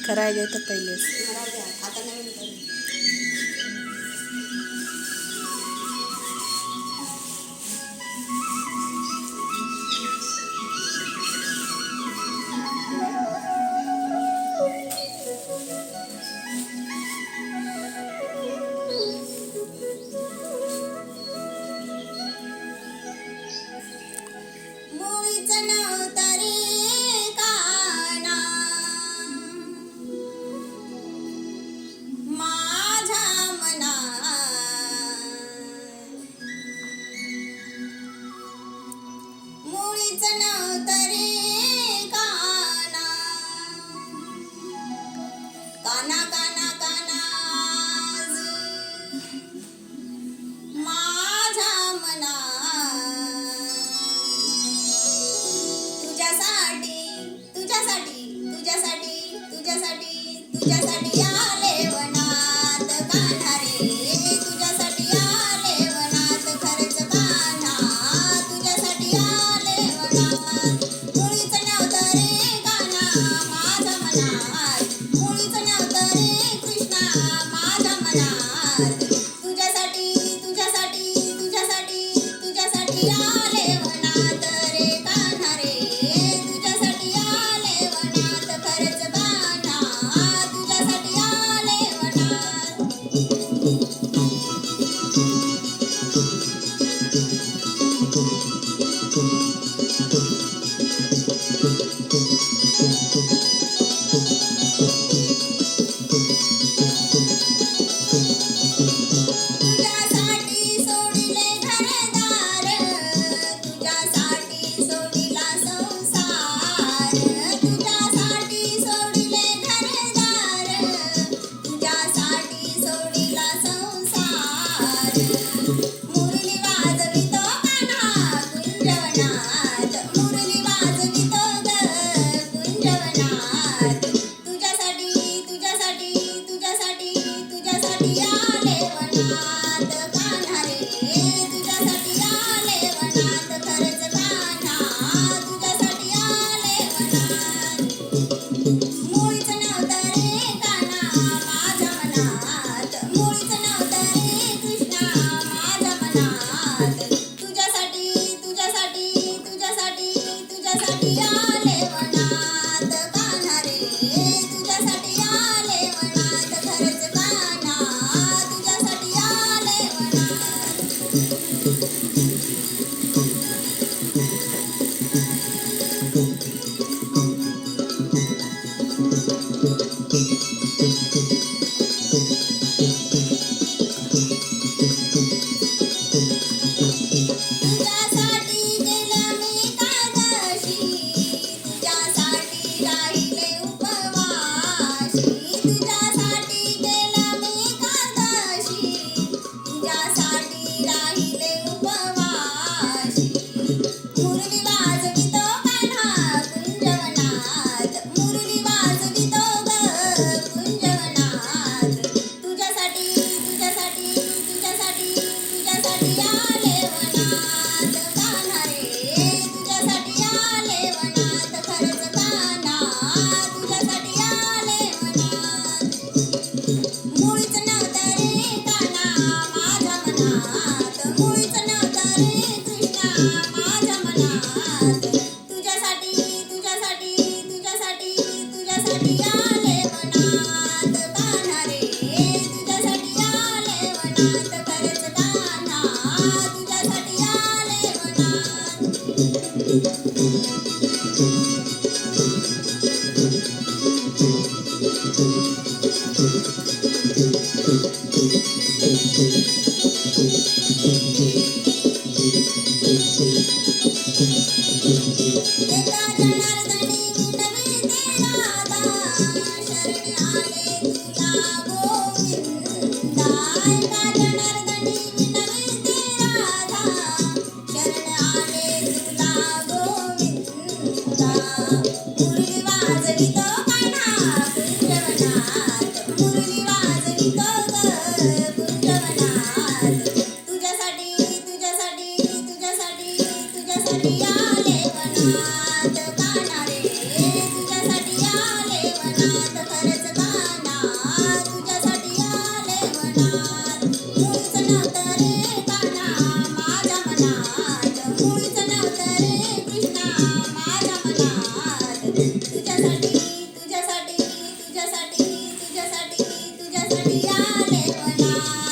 करायला तर पहिलेच आता नवीन करू. मुळीच नव्हतं रे काना माझ्या मनात, मुळीच नव्हतं रे काना काना काना काना माझ्या मनात तुझ्यासाठी तुझ्यासाठी तुझ्यासाठी तुझ्यासाठी तुझ्यासाठी आले वनात कान्हा रे, तुझ्यासाठी आले वनात खरंच कान्हा, तुझ्यासाठी आले वनात. मुळीच नव्हतं रे कान्हा माझ्या मनात, मुळीच नव्हतं रे कृष्णा माझ्या मनात. तुझ्यासाठी तुझ्यासाठी तुझ्यासाठी तुझ्यासाठी आले वनात रे कान्हा रे, तुझ्यासाठी आले वनात खरंच कान्हा, तुझ्यासाठी आले वनात. तुझ्यासाठी सोडिले घरदार, तुझ्यासाठी सोडिला संसार, तुझ्यासाठी सोडिले घरदार, तुझ्यासाठी सोडिला संसार. मुरली वाजवितो कान्हा कुंजवनात, मुरली वाजवितो ग कुंजवनात. तुझ्यासाठी तुझ्यासाठी तुझ्यासाठी तुझ्यासाठी आले वनात कान्हा रे, तुझ्यासाठी आले वनात खरंच कान्हा, तुझ्यासाठी आले वनात. मुळीच नव्हतं रे कान्हा माझ्या मनात, मुळीच नव्हतं रे कृष्णा माझ्या मनात. तुझ्यासाठी तुझ्यासाठी तुझ्यासाठी तुझ्यासाठी आले वनात कान्हा रे, तुझ्यासाठी आले वनात खरंच कान्हा, तुझ्यासाठी आले वनात. तुझ्यासाठी केलं मी कादशी, तुझ्यासाठी राहिले उपवाशी, तुझ्यासाठी केलं मी कादशी, तुझ्यासाठी राहिले उपवाशी. मुरली वाजवितो कान्हा कुंजवनात, मुरली वाजवितो ग कुंजवनात. तुझ्यासाठी तुझ्यासाठी तुझ्यासाठी तुझ्यासाठी आले वनात कान्हा रे, तुझ्यासाठी आले वनात खरंच कान्हा, तुझ्यासाठी आले वनात. मुळीच नव्हतं रे कान्हा माझ्या मनात, मुळीच नव्हतं रे कृष्णा माझ्या मनात. तुझ्यासाठी तुझ्यासाठी तुझ्यासाठी तुझ्यासाठी आले वनात कान्हा रे, तुझ्यासाठी आले वनात खरंच कान्हा, तुझ्यासाठी आले वनात. एका जनार्दनी विनविते राधा, शरण आले तुला गोविंदा. एका जनार्दनी विनविते राधा, शरण आले तुला गोविंदा. मुरली वाजवितो कान्हा कुंजवनात, मुरली वाजवितो ग कुंजवनात. तुझ्यासाठी तुझ्यासाठी तुझ्यासाठी तुझ्यासाठी आले वनात कान्हा रे, तुझ्यासाठी आले वनात खरंच मुळीच नव्हतं रे कान्हा माझ्या मनात मुळीच नव्हतं रे कृष्णा माझ्या मनात तुझ्यासाठी तुझ्यासाठी तुझ्यासाठी तुझ्यासाठी तुझ्यासाठी आले वनात